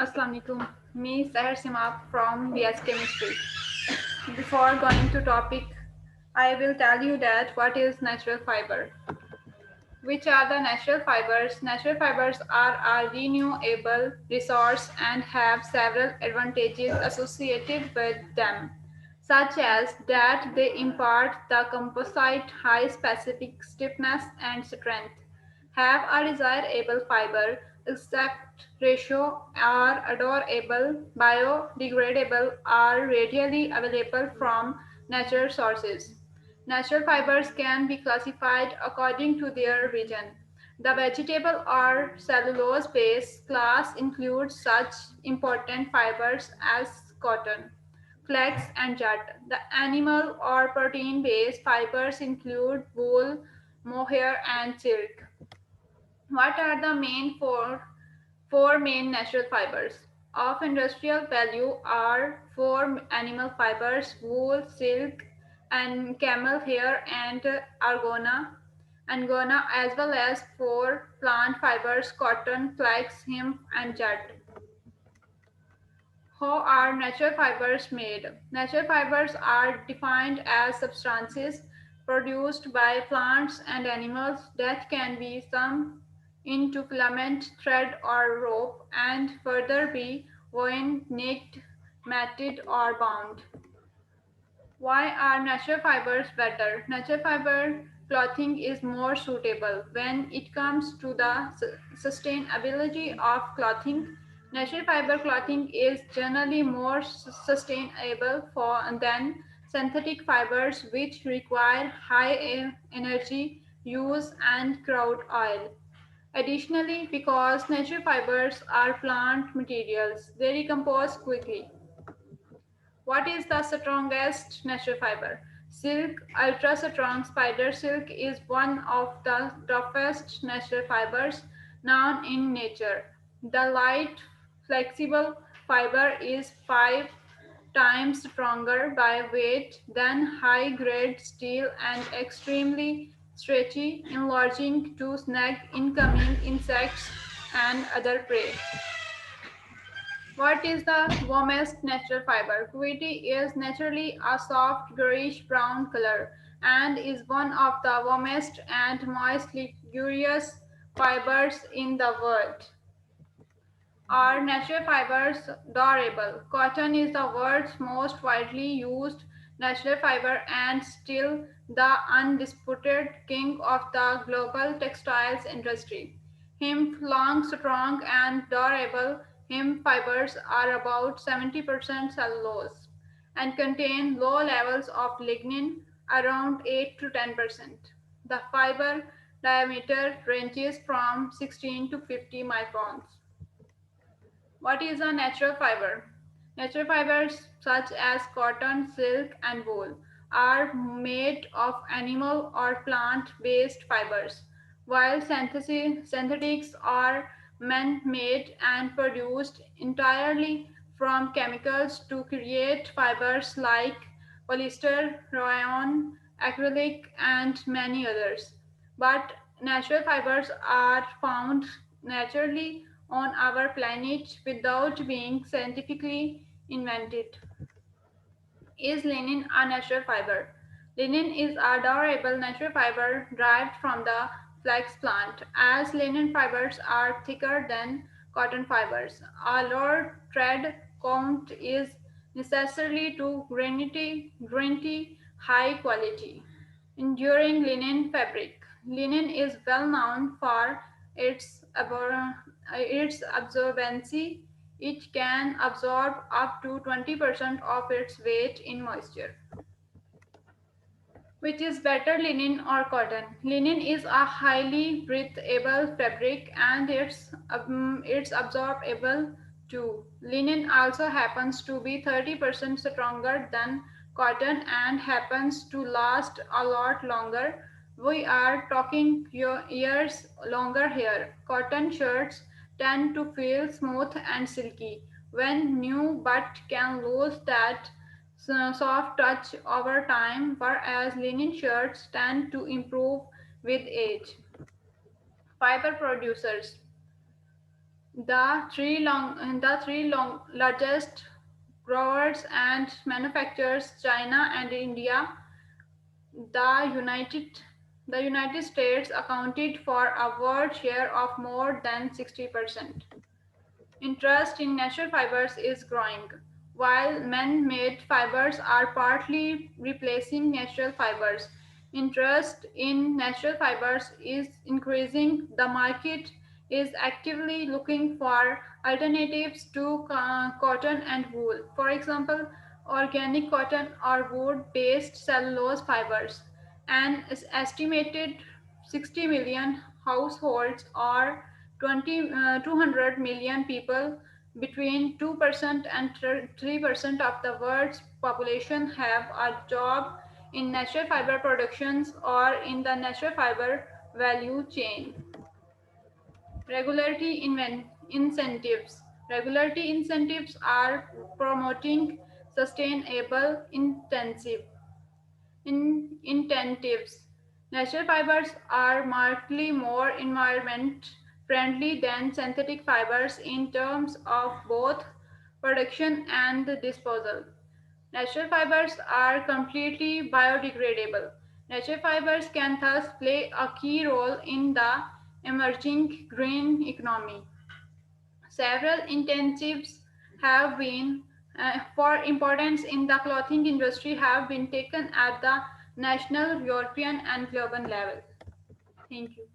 Assalamu alaikum. Me Sahar Simab from BS Chemistry. Before going to topic, I will tell you that what is natural fiber. Which are the natural fibers? Natural fibers are a renewable resource and have several advantages associated with them, such as that they impart the composite high specific stiffness and strength, have a desirable fiber accept ratio, are adorable, biodegradable, are readily available from natural sources. Natural fibers can be classified according to their region. The vegetable or cellulose based class includes such important fibers as cotton, flax, and jute. The animal or protein based fibers include wool, mohair, and silk. What are the four main natural fibers? Of industrial value are four animal fibers: wool, silk, and camel hair, and angona, as well as four plant fibers: cotton, flax, hemp, and jute. How are natural fibers made? Natural fibers are defined as substances produced by plants and animals that can be summed into filament, thread, or rope, and further be woven, knit, matted, or bound. Why are natural fibers better? Natural fiber clothing is more suitable. When it comes to the sustainability of clothing, natural fiber clothing is generally more sustainable than synthetic fibers, which require high energy use and crude oil. Additionally, because natural fibers are plant materials, they recompose quickly. What is the strongest natural fiber? Silk, ultra strong spider silk is one of the toughest natural fibers known in nature. The light, flexible fiber is 5 times stronger by weight than high grade steel and extremely stretchy, enlarging to snag incoming insects and other prey. What is the warmest natural fiber? Kuwaiti is naturally a soft grayish brown color and is one of the warmest and most luxurious fibers in the world. Are natural fibers durable? Cotton is the world's most widely used natural fiber and still the undisputed king of the global textiles industry. Hemp, long, strong, and durable hemp fibers are about 70% cellulose and contain low levels of lignin, around 8 to 10%. The fiber diameter ranges from 16 to 50 microns. What is a natural fiber? Natural fibers such as cotton, silk, and wool are made of animal or plant based fibers, while synthetics are man made and produced entirely from chemicals to create fibers like polyester, rayon, acrylic, and many others. But natural fibers are found naturally on our planet without being scientifically invented. Is linen a natural fiber? Linen is a durable natural fiber derived from the flax plant, as linen fibers are thicker than cotton fibers. A lower thread count is necessary to guarantee high quality. Enduring linen fabric. Linen is well known for its absorbency. It can absorb up to 20% of its weight in moisture. Which is better, linen or cotton? Linen is a highly breathable fabric and it's absorbable too. Linen also happens to be 30% stronger than cotton and happens to last a lot longer. We are talking years longer here. Cotton shirts tend to feel smooth and silky when new but can lose that soft touch over time, whereas linen shirts tend to improve with age. Fiber producers. The three largest growers and manufacturers, China and India, the United the United States accounted for a world share of more than 60%. Interest in natural fibers is growing, while man made fibers are partly replacing natural fibers. Interest in natural fibers is increasing. The market is actively looking for alternatives to cotton and wool. For example, organic cotton or wood based cellulose fibers. An estimated 60 million households or 200 million people, between 2% and 3% of the world's population, have a job in natural fiber productions or in the natural fiber value chain. Regularity incentives. Regularity incentives are promoting sustainable incentives. Natural fibers are markedly more environment friendly than synthetic fibers in terms of both production and disposal. Natural fibers are completely biodegradable. Natural fibers can thus play a key role in the emerging green economy. Several incentives have been for importance in the clothing industry have been taken at the national, European and global level. Thank you.